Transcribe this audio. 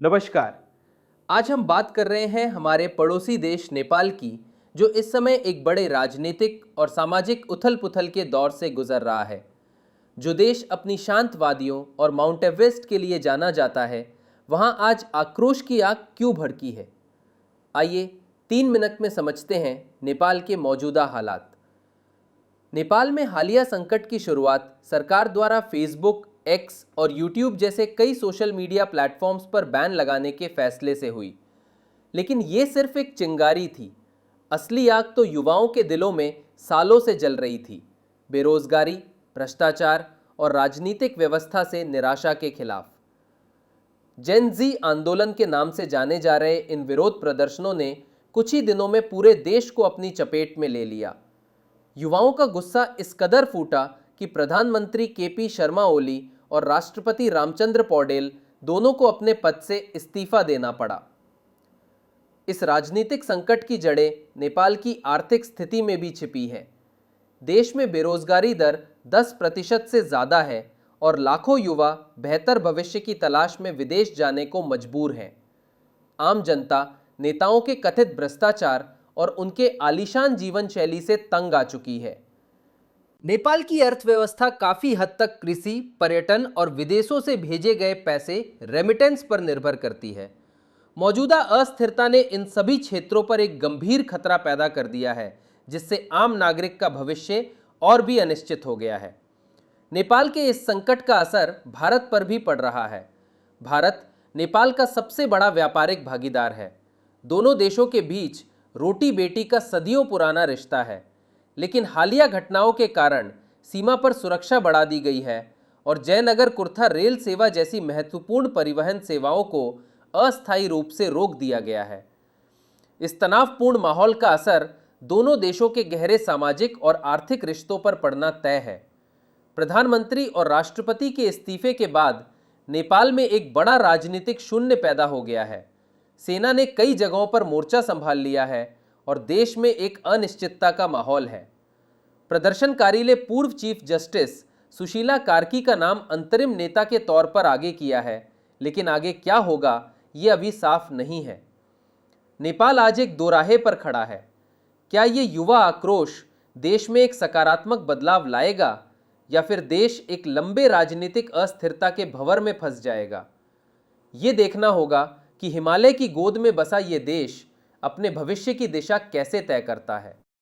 नमस्कार। आज हम बात कर रहे हैं हमारे पड़ोसी देश नेपाल की, जो इस समय एक बड़े राजनीतिक और सामाजिक उथल-पुथल के दौर से गुजर रहा है। जो देश अपनी शांत वादियों और माउंट एवरेस्ट के लिए जाना जाता है, वहां आज आक्रोश की आग क्यों भड़की है? आइए 3 मिनट में समझते हैं नेपाल के मौजूदा हालात। नेपाल में हालिया संकट की शुरुआत सरकार द्वारा फेसबुक, एक्स और यूट्यूब जैसे कई सोशल मीडिया प्लेटफॉर्म्स पर बैन लगाने के फैसले से हुई। लेकिन ये सिर्फ एक चिंगारी थी। असली आग तो युवाओं के दिलों में सालों से जल रही थी। बेरोजगारी, भ्रष्टाचार और राजनीतिक व्यवस्था से निराशा के खिलाफ जेन जी आंदोलन के नाम से जाने जा रहे इन विरोध प्रदर्शनों ने कुछ ही दिनों में पूरे देश को अपनी चपेट में ले लिया। युवाओं का गुस्सा इस कदर फूटा कि प्रधानमंत्री केपी शर्मा ओली और राष्ट्रपति रामचंद्र पौडेल दोनों को अपने पद से इस्तीफा देना पड़ा। इस राजनीतिक संकट की जड़ें नेपाल की आर्थिक स्थिति में भी छिपी है। देश में बेरोजगारी दर 10% से ज़्यादा है और लाखों युवा बेहतर भविष्य की तलाश में विदेश जाने को मजबूर हैं। आम जनता नेताओं के कथित भ्रष्टाचार और उनके आलीशान जीवन शैली से तंग आ चुकी है। नेपाल की अर्थव्यवस्था काफी हद तक कृषि, पर्यटन और विदेशों से भेजे गए पैसे रेमिटेंस पर निर्भर करती है। मौजूदा अस्थिरता ने इन सभी क्षेत्रों पर एक गंभीर खतरा पैदा कर दिया है, जिससे आम नागरिक का भविष्य और भी अनिश्चित हो गया है। नेपाल के इस संकट का असर भारत पर भी पड़ रहा है। भारत नेपाल का सबसे बड़ा व्यापारिक भागीदार है। दोनों देशों के बीच रोटी बेटी का सदियों पुराना रिश्ता है, लेकिन हालिया घटनाओं के कारण सीमा पर सुरक्षा बढ़ा दी गई है और जयनगर कुर्था रेल सेवा जैसी महत्वपूर्ण परिवहन सेवाओं को अस्थायी रूप से रोक दिया गया है। इस तनावपूर्ण माहौल का असर दोनों देशों के गहरे सामाजिक और आर्थिक रिश्तों पर पड़ना तय है। प्रधानमंत्री और राष्ट्रपति के इस्तीफे के बाद नेपाल में एक बड़ा राजनीतिक शून्य पैदा हो गया है। सेना ने कई जगहों पर मोर्चा संभाल लिया है और देश में एक अनिश्चितता का माहौल है। प्रदर्शनकारी ने पूर्व चीफ जस्टिस सुशीला कार्की का नाम अंतरिम नेता के तौर पर आगे किया है, लेकिन आगे क्या होगा ये अभी साफ नहीं है। नेपाल आज एक दोराहे पर खड़ा है। क्या ये युवा आक्रोश देश में एक सकारात्मक बदलाव लाएगा या फिर देश एक लंबे राजनीतिक अस्थिरता के भंवर में फंस जाएगा? ये देखना होगा कि हिमालय की गोद में बसा ये देश अपने भविष्य की दिशा कैसे तय करता है।